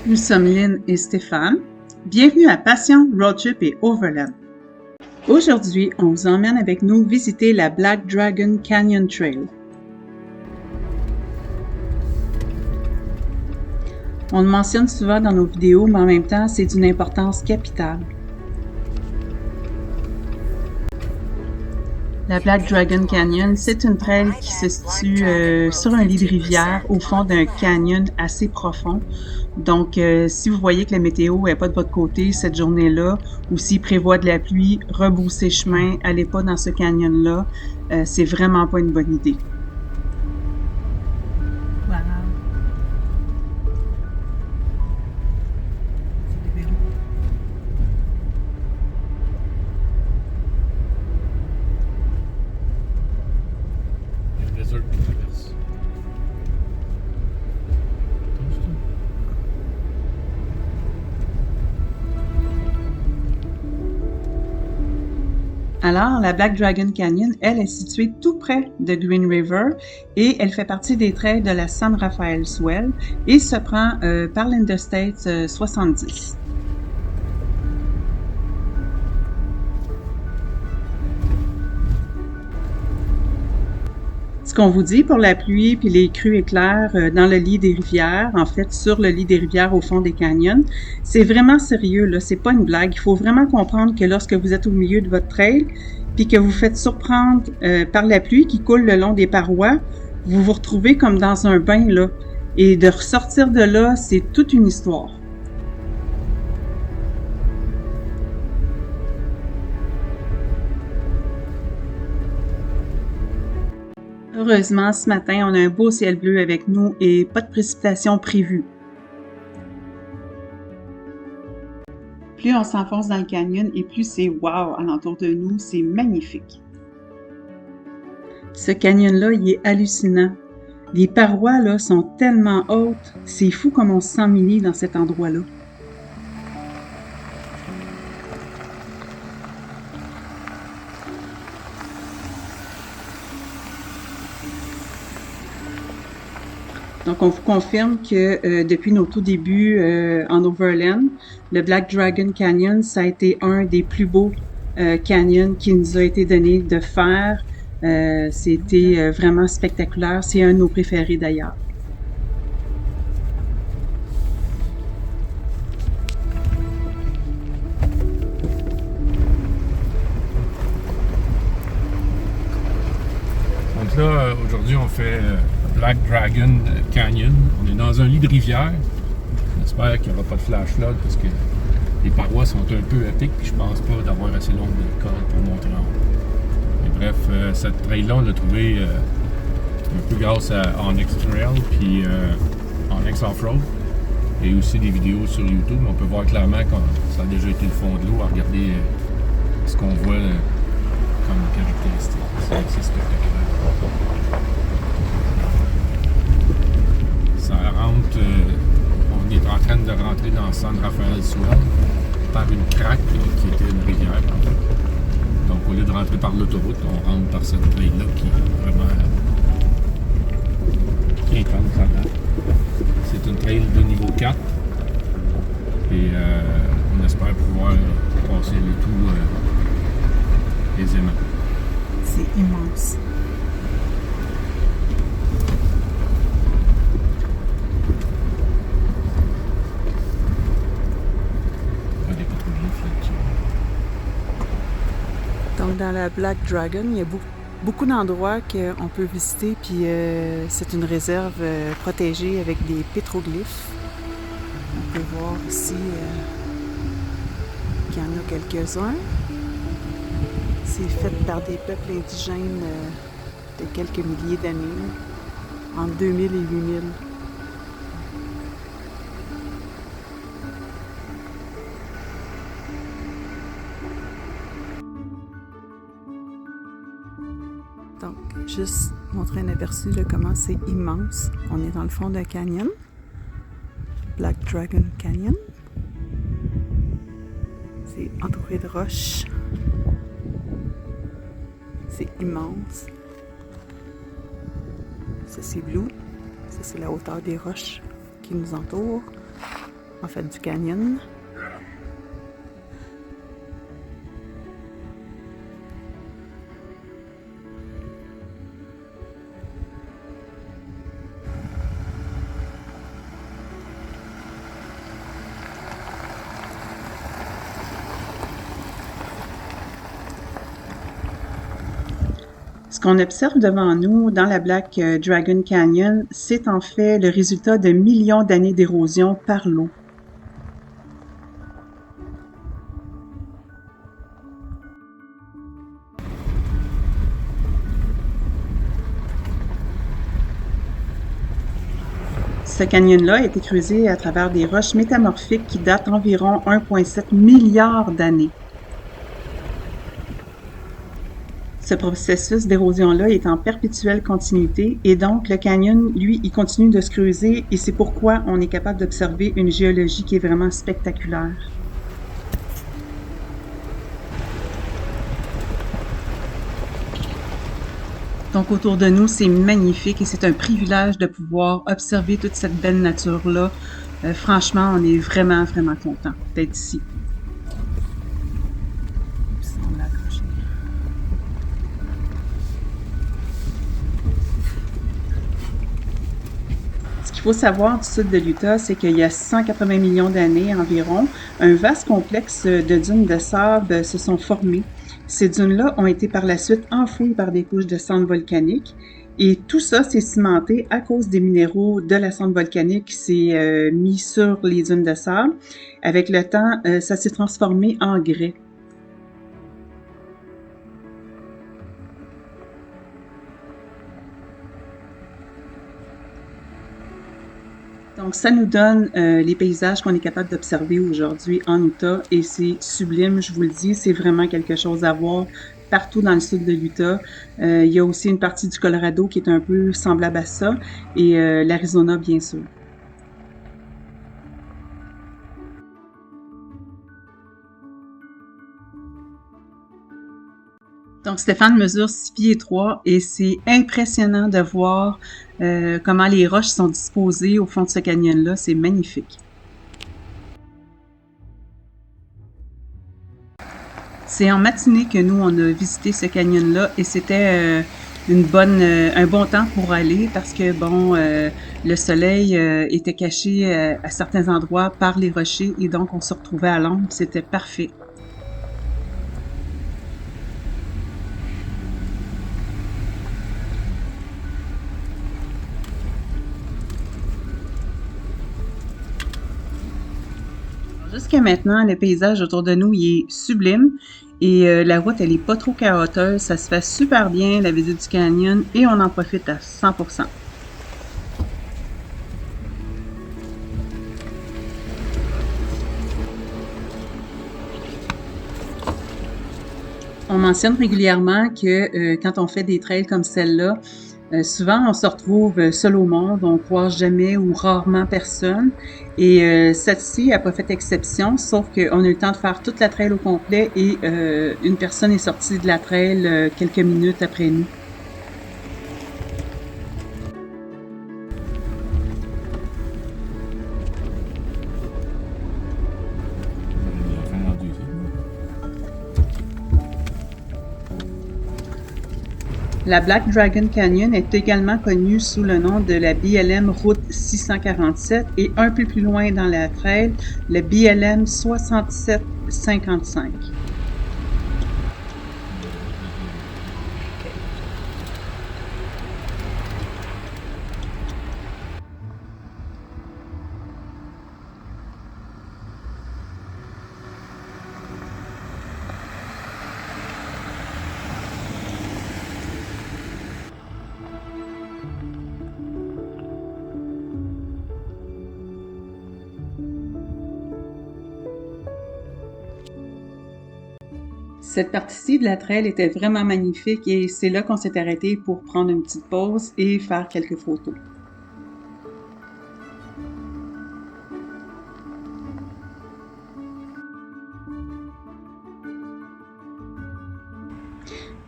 Nous sommes Lynn et Stéphane. Bienvenue à Passion, Roadtrip et Overland. Aujourd'hui, on vous emmène avec nous visiter la Black Dragon Canyon Trail. On le mentionne souvent dans nos vidéos, mais en même temps, c'est d'une importance capitale. La Black Dragon Canyon, c'est une trail qui se situe sur un lit de rivière au fond d'un canyon assez profond. Donc, si vous voyez que la météo n'est pas de votre côté cette journée-là, ou s'il prévoit de la pluie, rebroussez chemin, allez pas dans ce canyon-là. C'est vraiment pas une bonne idée. Wow. Alors, la Black Dragon Canyon, elle est située tout près de Green River et elle fait partie des trails de la San Rafael Swell et se prend par l'Interstate 70. Ce qu'on vous dit pour la pluie puis les crues éclairs dans le lit des rivières, en fait sur le lit des rivières au fond des canyons, c'est vraiment sérieux là, c'est pas une blague. Il faut vraiment comprendre que lorsque vous êtes au milieu de votre trail puis que vous faites surprendre par la pluie qui coule le long des parois, vous vous retrouvez comme dans un bain là, et de ressortir de là, c'est toute une histoire. Heureusement, ce matin, on a un beau ciel bleu avec nous et pas de précipitations prévues. Plus on s'enfonce dans le canyon et plus c'est wow alentour de nous, c'est magnifique. Ce canyon-là, il est hallucinant. Les parois là sont tellement hautes, c'est fou comme on se sent mini dans cet endroit-là. Donc, on vous confirme que depuis nos tout débuts en Overland, le Black Dragon Canyon, ça a été un des plus beaux canyons qui nous a été donné de faire. C'était vraiment spectaculaire. C'est un de nos préférés d'ailleurs. Donc là, aujourd'hui, on fait Black Dragon Canyon. On est dans un lit de rivière. J'espère qu'il n'y aura pas de flash flood parce que les parois sont un peu à pic et je pense pas d'avoir assez longue de corde pour monter en haut. Mais bref, cette trail-là, on l'a trouvé un peu grâce à Onyx Trail puis Onyx Offroad. Il y a aussi des vidéos sur YouTube, mais on peut voir clairement que ça a déjà été le fond de l'eau à regarder ce qu'on voit comme caractéristique. C'est assez spectaculaire. Ça rentre, on est en train de rentrer dans San Rafael Swell par une craque qui était une rivière en fait. Donc au lieu de rentrer par l'autoroute, on rentre par cette trail-là qui est vraiment intense là-dedans. C'est une trail de niveau 4 et on espère pouvoir passer le tout aisément. C'est immense. Donc, dans la Black Dragon, il y a beaucoup d'endroits qu'on peut visiter, puis c'est une réserve protégée avec des pétroglyphes. On peut voir ici qu'il y en a quelques-uns. C'est fait par des peuples indigènes de quelques milliers d'années, entre 2000 et 8000. Donc, juste montrer un aperçu de comment c'est immense. On est dans le fond d'un canyon, Black Dragon Canyon. C'est entouré de roches. C'est immense. Ça, c'est bleu. Ça, c'est la hauteur des roches qui nous entourent. en fait du canyon. Ce qu'on observe devant nous dans la Black Dragon Canyon, c'est en fait le résultat de millions d'années d'érosion par l'eau. Ce canyon-là a été creusé à travers des roches métamorphiques qui datent environ 1,7 milliard d'années. Ce processus d'érosion-là est en perpétuelle continuité et donc le canyon, lui, il continue de se creuser et c'est pourquoi on est capable d'observer une géologie qui est vraiment spectaculaire. Donc autour de nous, c'est magnifique et c'est un privilège de pouvoir observer toute cette belle nature-là. Franchement, on est vraiment, vraiment content d'être ici. Ce qu'il faut savoir du sud de l'Utah, c'est qu'il y a 180 millions d'années environ, un vaste complexe de dunes de sable se sont formées. Ces dunes-là ont été par la suite enfouies par des couches de cendres volcaniques et tout ça s'est cimenté à cause des minéraux de la cendre volcanique qui s'est mis sur les dunes de sable. Avec le temps, ça s'est transformé en grès. Donc, ça nous donne les paysages qu'on est capable d'observer aujourd'hui en Utah et c'est sublime, je vous le dis, c'est vraiment quelque chose à voir partout dans le sud de l'Utah. Il y a aussi une partie du Colorado qui est un peu semblable à ça et l'Arizona, bien sûr. Donc, Stéphane mesure 6 pieds 3 et c'est impressionnant de voir comment les roches sont disposées au fond de ce canyon-là. C'est magnifique. C'est en matinée que nous, on a visité ce canyon-là et c'était un bon temps pour aller parce que, bon, le soleil était caché à certains endroits par les rochers et donc on se retrouvait à l'ombre. C'était parfait. Jusqu'à maintenant, le paysage autour de nous, il est sublime et la route, elle est pas trop chaotique. Ça se fait super bien, la visite du canyon, et on en profite à 100%. On mentionne régulièrement que quand on fait des trails comme celle-là, souvent on se retrouve seul au monde, on croise jamais ou rarement personne. Et celle-ci n'a pas fait exception, sauf qu'on a eu le temps de faire toute la trail au complet et une personne est sortie de la trail quelques minutes après nous. La Black Dragon Canyon est également connue sous le nom de la BLM Route 647 et un peu plus loin dans la trail, le BLM 6755. Cette partie-ci de la trail était vraiment magnifique et c'est là qu'on s'est arrêté pour prendre une petite pause et faire quelques photos.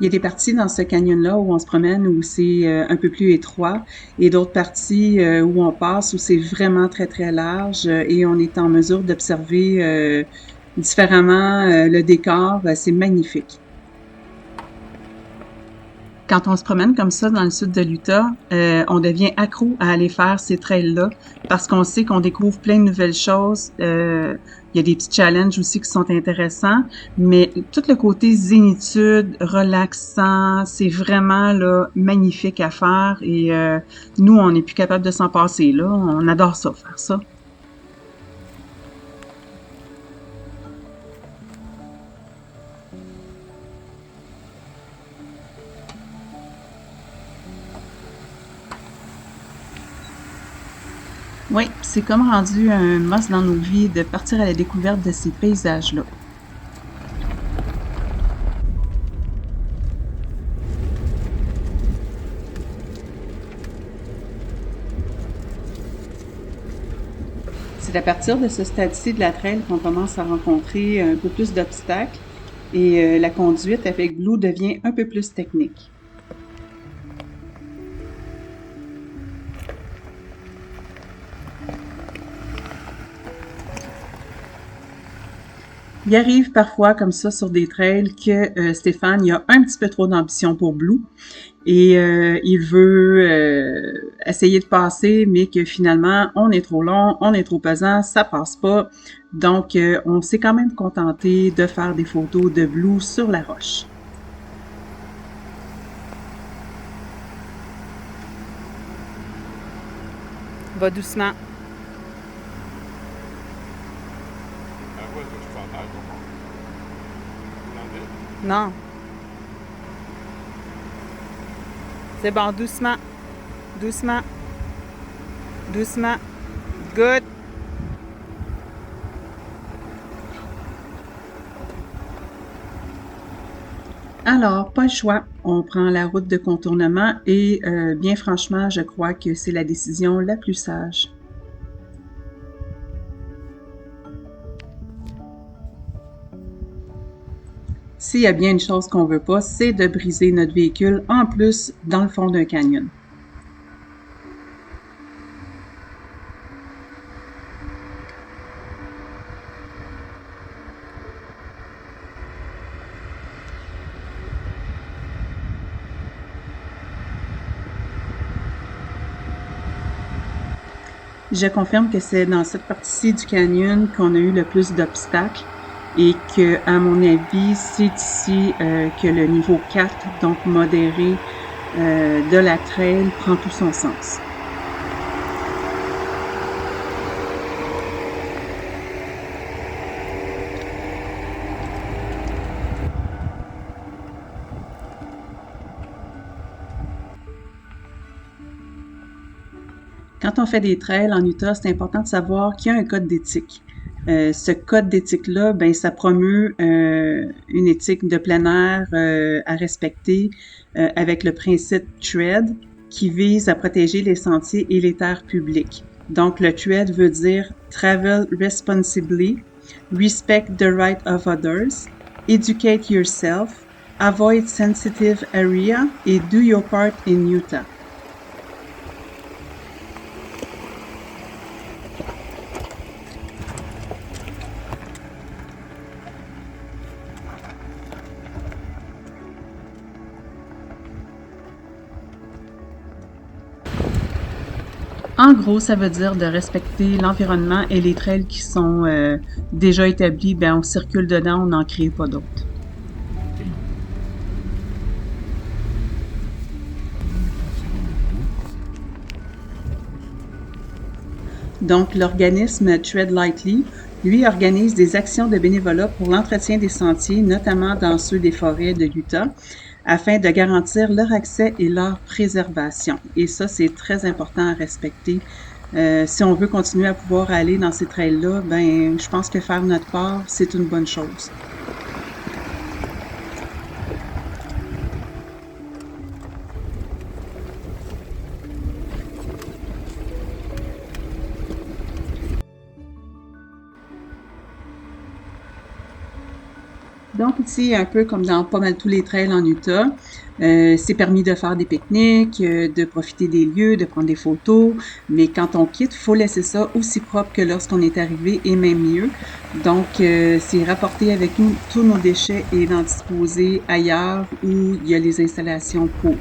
Il y a des parties dans ce canyon-là où on se promène où c'est un peu plus étroit et d'autres parties où on passe où c'est vraiment très très large et on est en mesure d'observer différemment le décor. C'est magnifique. Quand on se promène comme ça dans le sud de l'Utah, on devient accro à aller faire ces trails-là parce qu'on sait qu'on découvre plein de nouvelles choses. Il y a des petits challenges aussi qui sont intéressants, mais tout le côté zénitude, relaxant, c'est vraiment là magnifique à faire et nous, on n'est plus capable de s'en passer là. On adore ça, faire ça. Oui, c'est comme rendu un must dans nos vies de partir à la découverte de ces paysages-là. C'est à partir de ce stade-ci de la trail qu'on commence à rencontrer un peu plus d'obstacles et la conduite avec Blue devient un peu plus technique. Il arrive parfois comme ça sur des trails que Stéphane il a un petit peu trop d'ambition pour Blue et il veut essayer de passer, mais que finalement on est trop long, on est trop pesant, ça passe pas. Donc on s'est quand même contenté de faire des photos de Blue sur la roche. Va doucement. Non. C'est bon, doucement. Doucement. Doucement. Good. Alors, pas le choix. On prend la route de contournement et bien franchement, je crois que c'est la décision la plus sage. S'il y a bien une chose qu'on veut pas, c'est de briser notre véhicule en plus dans le fond d'un canyon. Je confirme que c'est dans cette partie-ci du canyon qu'on a eu le plus d'obstacles et que, à mon avis, c'est ici que le niveau 4, donc modéré, de la trail prend tout son sens. Quand on fait des trails en Utah, c'est important de savoir qu'il y a un code d'éthique. Ce code d'éthique-là, ben, ça promeut une éthique de plein air à respecter avec le principe TREAD qui vise à protéger les sentiers et les terres publiques. Donc, le TREAD veut dire Travel Responsibly, Respect the Right of Others, Educate Yourself, Avoid Sensitive Area et Do Your Part in Utah. En gros, ça veut dire de respecter l'environnement et les trails qui sont déjà établis. Ben, on circule dedans, on n'en crée pas d'autres. Donc, l'organisme Tread Lightly, lui, organise des actions de bénévolat pour l'entretien des sentiers, notamment dans ceux des forêts de l'Utah, afin de garantir leur accès et leur préservation. Et ça, c'est très important à respecter. Si on veut continuer à pouvoir aller dans ces trails-là, ben, je pense que faire notre part, c'est une bonne chose. Donc ici, un peu comme dans pas mal tous les trails en Utah, c'est permis de faire des pique-niques, de profiter des lieux, de prendre des photos, mais quand on quitte, faut laisser ça aussi propre que lorsqu'on est arrivé et même mieux. Donc, c'est rapporter avec nous tous nos déchets et d'en disposer ailleurs où il y a les installations pour.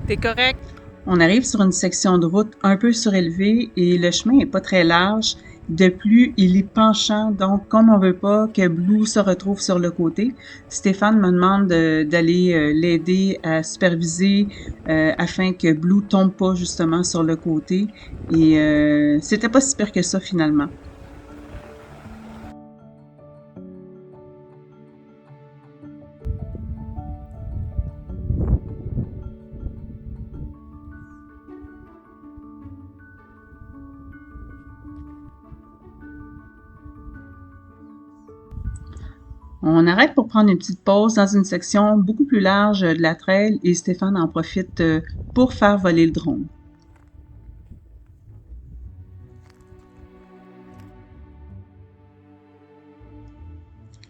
T'es correct? On arrive sur une section de route un peu surélevée et le chemin est pas très large. De plus, il est penchant, donc comme on veut pas que Blue se retrouve sur le côté, Stéphane me demande d'aller l'aider à superviser afin que Blue tombe pas justement sur le côté. Et c'était pas si pire que ça finalement. On arrête pour prendre une petite pause dans une section beaucoup plus large de la trail et Stéphane en profite pour faire voler le drone.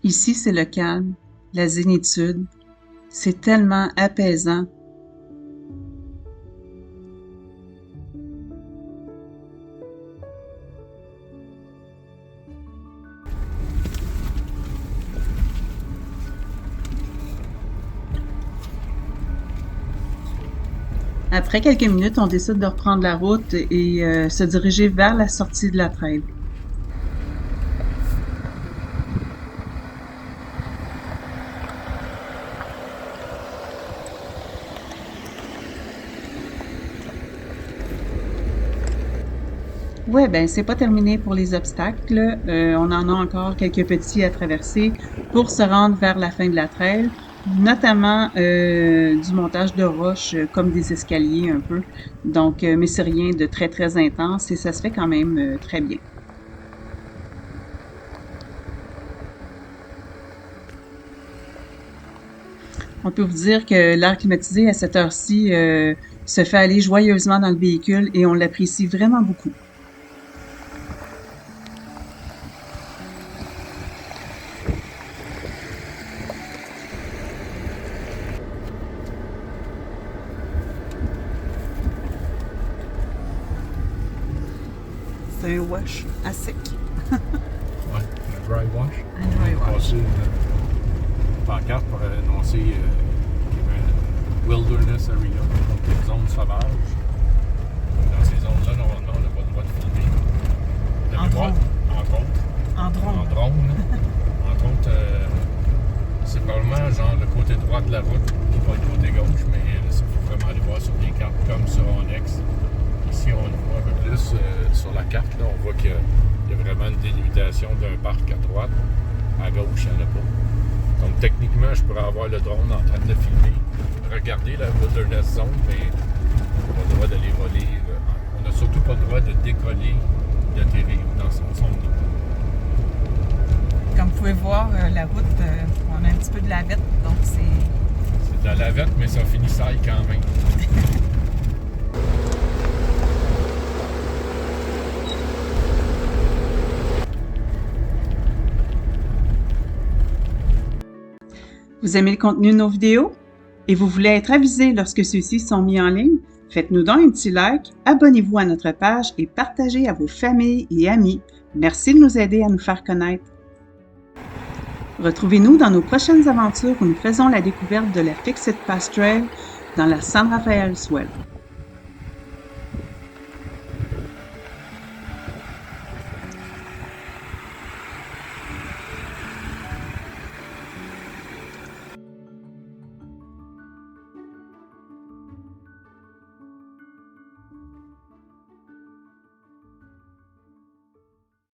Ici, c'est le calme, la zénitude. C'est tellement apaisant. Après quelques minutes, on décide de reprendre la route et se diriger vers la sortie de la trail. Ouais, ben c'est pas terminé pour les obstacles. On en a encore quelques petits à traverser pour se rendre vers la fin de la trail, notamment du montage de roches comme des escaliers un peu. Donc, mais c'est rien de très très intense et ça se fait quand même très bien. On peut vous dire que l'air climatisé à cette heure-ci se fait aller joyeusement dans le véhicule et on l'apprécie vraiment beaucoup. C'est un wash à sec. Ouais, un dry wash. Un dry On a wash. passé une pancarte pour annoncer qu'il y avait un wilderness area, donc une zone sauvage. Dans ces zones-là, normalement, on n'a pas le droit de filmer. On En avait le droit, drone. entre autres, En en drone. drone. Entre autres, c'est probablement genre le côté droit de la route, qui pas le côté gauche, mais il faut vraiment aller voir sur des cartes comme sur Onyx. Ici, on le voit un peu plus sur la carte. Là, on voit qu'il y a vraiment une délimitation d'un parc à droite. À gauche, il n'y en a pas. Donc, techniquement, je pourrais avoir le drone en train de filmer, regarder la Wilderness Zone, mais on n'a pas le droit d'aller voler. On n'a surtout pas le droit de décoller, d'atterrir dans son zone. Comme vous pouvez voir, la route, on a un petit peu de lavette, donc c'est... C'est de la lavette, mais ça finit sale quand même. Vous aimez le contenu de nos vidéos et vous voulez être avisé lorsque ceux-ci sont mis en ligne? Faites-nous donc un petit like, abonnez-vous à notre page et partagez à vos familles et amis. Merci de nous aider à nous faire connaître. Retrouvez-nous dans nos prochaines aventures où nous faisons la découverte de la Fix-It Pass Trail dans la San Rafael Swell.